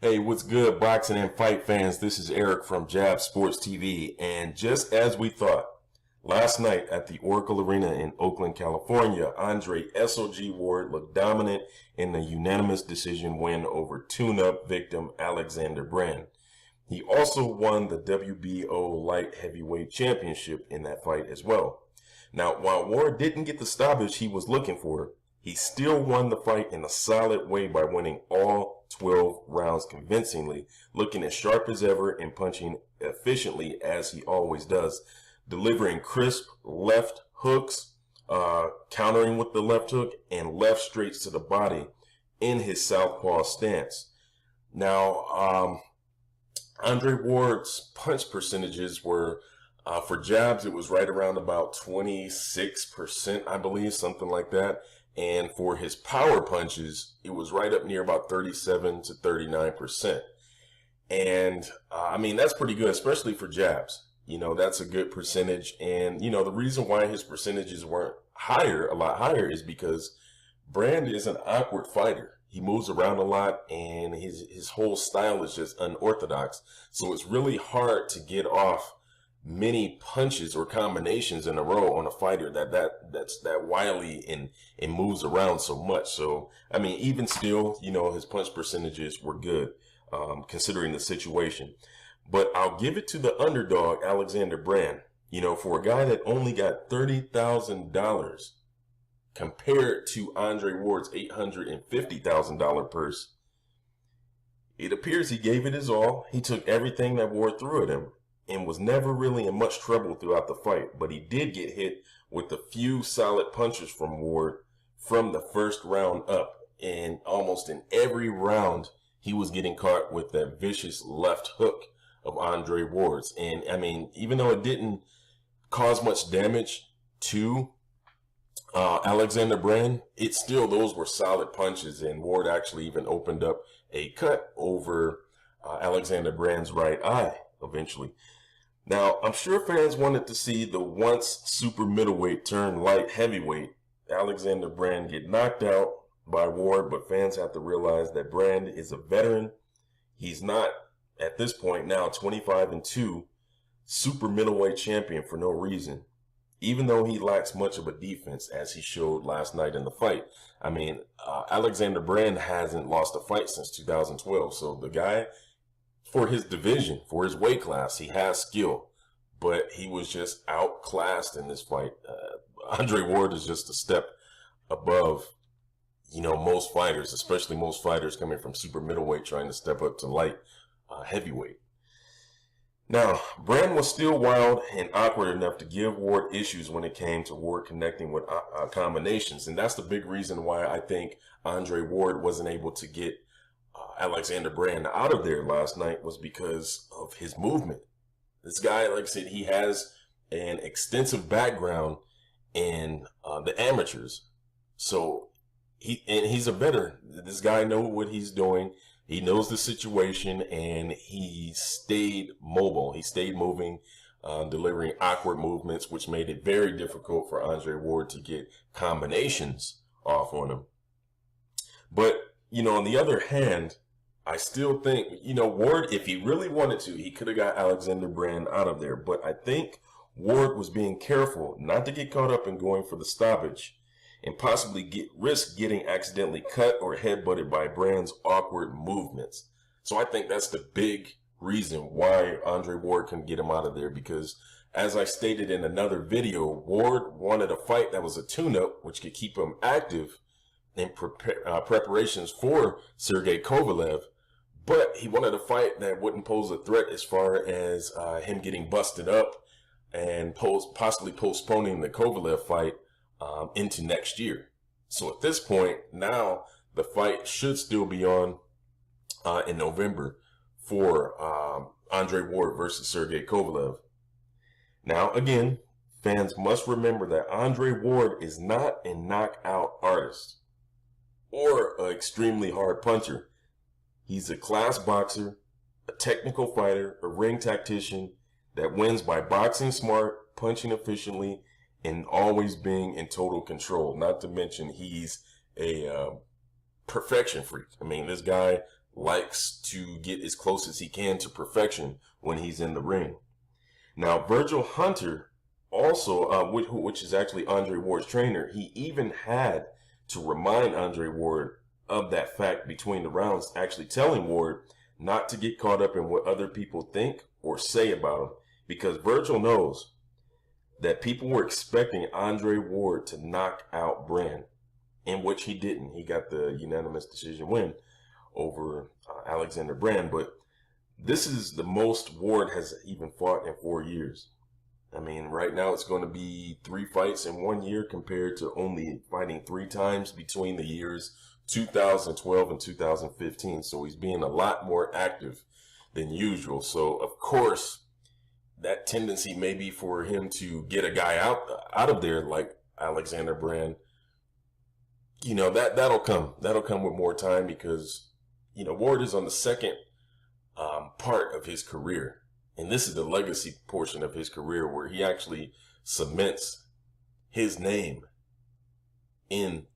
Hey, what's good, boxing and fight fans? This is Eric from Jab Sports TV. And just as we thought, last night at the Oracle Arena in Oakland, California, Andre SOG Ward looked dominant in the unanimous decision win over tune-up victim Alexander Brand. He also won the WBO Light Heavyweight Championship in that fight as well. Now, while Ward didn't get the stoppage he was looking for, he still won the fight in a solid way by winning all 12 rounds convincingly, looking as sharp as ever and punching efficiently as he always does, delivering crisp left hooks, countering with the left hook, and left straights to the body in his southpaw stance. Now, Andre Ward's punch percentages were, for jabs, it was right around about 26%, I believe, something like that. And for his power punches, it was right up near about 37 to 39%. And I mean, that's pretty good, especially for jabs. You know, that's a good percentage. And, you know, the reason why his percentages weren't higher, a lot higher, is because Brand is an awkward fighter. He moves around a lot, and his whole style is just unorthodox. So it's really hard to get off many punches or combinations in a row on a fighter that's that wily and moves around so much. So I mean, even still, you know, his punch percentages were good, considering the situation. But I'll give it to the underdog, Alexander Brand. You know, for a guy that only got $30,000 compared to Andre Ward's $850,000 purse, it appears he gave it his all. He took everything that Ward threw at him and was never really in much trouble throughout the fight. But he did get hit with a few solid punches from Ward from the first round up. And almost in every round, he was getting caught with that vicious left hook of Andre Ward's. And I mean, even though it didn't cause much damage to Alexander Brand, those were solid punches. And Ward actually even opened up a cut over Alexander Brand's right eye eventually. Now, I'm sure fans wanted to see the once super middleweight turned light heavyweight Alexander Brand get knocked out by Ward, but fans have to realize that Brand is a veteran. He's not, at this point now, 25-2, super middleweight champion for no reason, even though he lacks much of a defense, as he showed last night in the fight. I mean, Alexander Brand hasn't lost a fight since 2012, so the guy, for his division, for his weight class, he has skill, but he was just outclassed in this fight. Andre Ward is just a step above, you know, most fighters, especially most fighters coming from super middleweight trying to step up to light heavyweight. Now, Brand was still wild and awkward enough to give Ward issues when it came to Ward connecting with combinations, and that's the big reason why I think Andre Ward wasn't able to get Alexander Brand out of there last night, was because of his movement. This guy, like I said, he has an extensive background in the amateurs. So he's a veteran. This guy knows what he's doing. He knows the situation, and he stayed mobile. He stayed moving, delivering awkward movements, which made it very difficult for Andre Ward to get combinations off on him. But, you know, on the other hand, I still think, you know, Ward, if he really wanted to, he could have got Alexander Brand out of there. But I think Ward was being careful not to get caught up in going for the stoppage and possibly risk getting accidentally cut or headbutted by Brand's awkward movements. So I think that's the big reason why Andre Ward couldn't get him out of there, because as I stated in another video, Ward wanted a fight that was a tune-up, which could keep him active in preparations for Sergey Kovalev, but he wanted a fight that wouldn't pose a threat as far as him getting busted up and possibly postponing the Kovalev fight into next year. So at this point, now the fight should still be on in November for Andre Ward versus Sergey Kovalev. Now, again, fans must remember that Andre Ward is not a knockout artist or an extremely hard puncher. He's a class boxer, a technical fighter, a ring tactician that wins by boxing smart, punching efficiently, and always being in total control. Not to mention, he's a perfection freak. I mean, this guy likes to get as close as he can to perfection when he's in the ring. Now, Virgil Hunter also, which is actually Andre Ward's trainer, he even had to remind Andre Ward of that fact between the rounds, actually telling Ward not to get caught up in what other people think or say about him, because Virgil knows that people were expecting Andre Ward to knock out Brand, in which he didn't. He got the unanimous decision win over Alexander Brand, but this is the most Ward has even fought in 4 years. I mean, right now it's going to be 3 fights in 1 year compared to only fighting 3 times between the years 2012 and 2015. So he's being a lot more active than usual. So, of course, that tendency may be for him to get a guy out of there like Alexander Brand. You know, that'll come. That'll come with more time because, you know, Ward is on the second part of his career. And this is the legacy portion of his career where he actually cements his name in,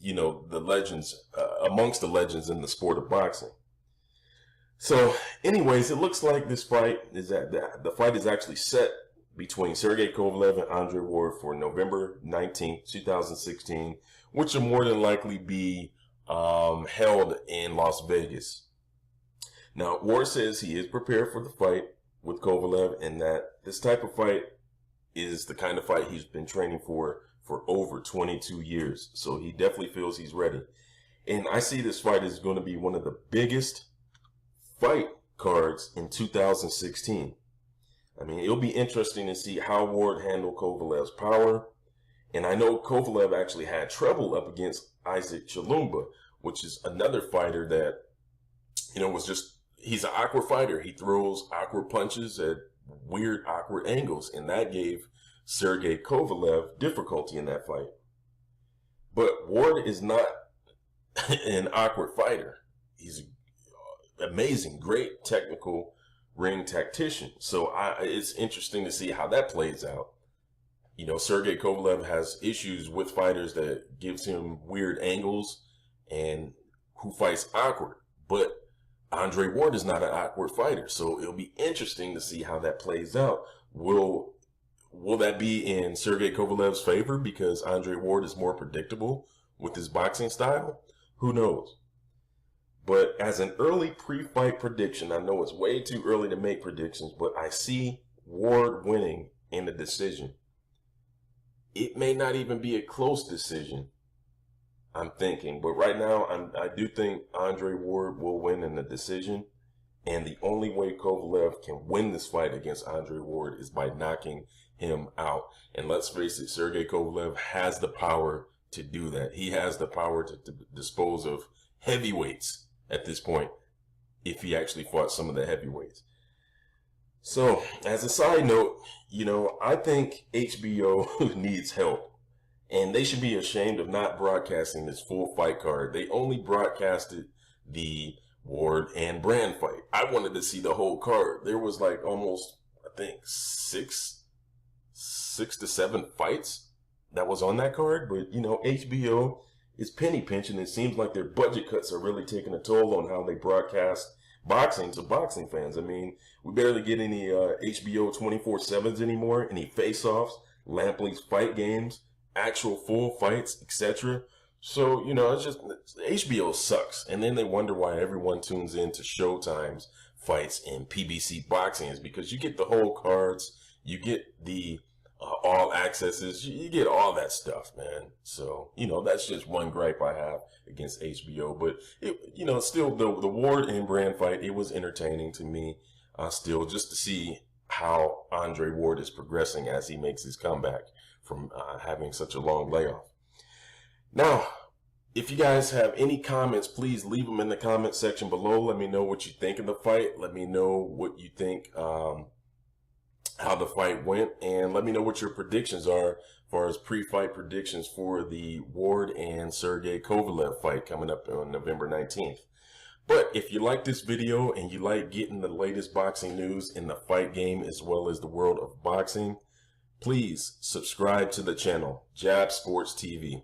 you know, the legends, amongst the legends in the sport of boxing. So anyways, it looks like this fight is the fight is actually set between Sergey Kovalev and Andre Ward for November 19th, 2016, which will more than likely be held in Las Vegas. Now, Ward says he is prepared for the fight with Kovalev and that this type of fight is the kind of fight he's been training for over 22 years. So he definitely feels he's ready. And I see this fight is going to be one of the biggest fight cards in 2016. I mean, it'll be interesting to see how Ward handled Kovalev's power. And I know Kovalev actually had trouble up against Isaac Chilumba, which is another fighter that, you know, he's an awkward fighter. He throws awkward punches at weird, awkward angles. And that gave Sergey Kovalev difficulty in that fight. But Ward is not an awkward fighter. He's an amazing, great technical ring tactician. So it's interesting to see how that plays out. You know, Sergey Kovalev has issues with fighters that gives him weird angles and who fights awkward. But Andre Ward is not an awkward fighter. So it'll be interesting to see how that plays out. Will that be in Sergey Kovalev's favor because Andre Ward is more predictable with his boxing style? Who knows? But as an early pre-fight prediction, I know it's way too early to make predictions, but I see Ward winning in the decision. It may not even be a close decision, I'm thinking. But right now, I do think Andre Ward will win in the decision. And the only way Kovalev can win this fight against Andre Ward is by knocking him out. And let's face it, Sergey Kovalev has the power to do that. He has the power to dispose of heavyweights at this point if he actually fought some of the heavyweights. So, as a side note, you know, I think HBO needs help. And they should be ashamed of not broadcasting this full fight card. They only broadcasted the Ward and Brand fight. I wanted to see the whole card. There was like almost, I think, six to seven fights that was on that card. But, you know, HBO is penny pinching. It seems like their budget cuts are really taking a toll on how they broadcast boxing to boxing fans. I mean, we barely get any HBO 24/7s anymore, any face-offs, Lampley's fight games, actual full fights, etc. So, you know, it's just HBO sucks. And then they wonder why everyone tunes in to Showtime's fights in PBC boxing is because you get the whole cards, you get the all accesses, you get all that stuff, man. So, you know, that's just one gripe I have against HBO. But, you know, still the Ward and Brand fight, it was entertaining to me still just to see how Andre Ward is progressing as he makes his comeback from having such a long layoff. Now, if you guys have any comments, please leave them in the comment section below. Let me know what you think of the fight. Let me know what you think, how the fight went, and let me know what your predictions are as far as pre-fight predictions for the Ward and Sergey Kovalev fight coming up on November 19th. But if you like this video and you like getting the latest boxing news in the fight game as well as the world of boxing, please subscribe to the channel, Jab Sports TV.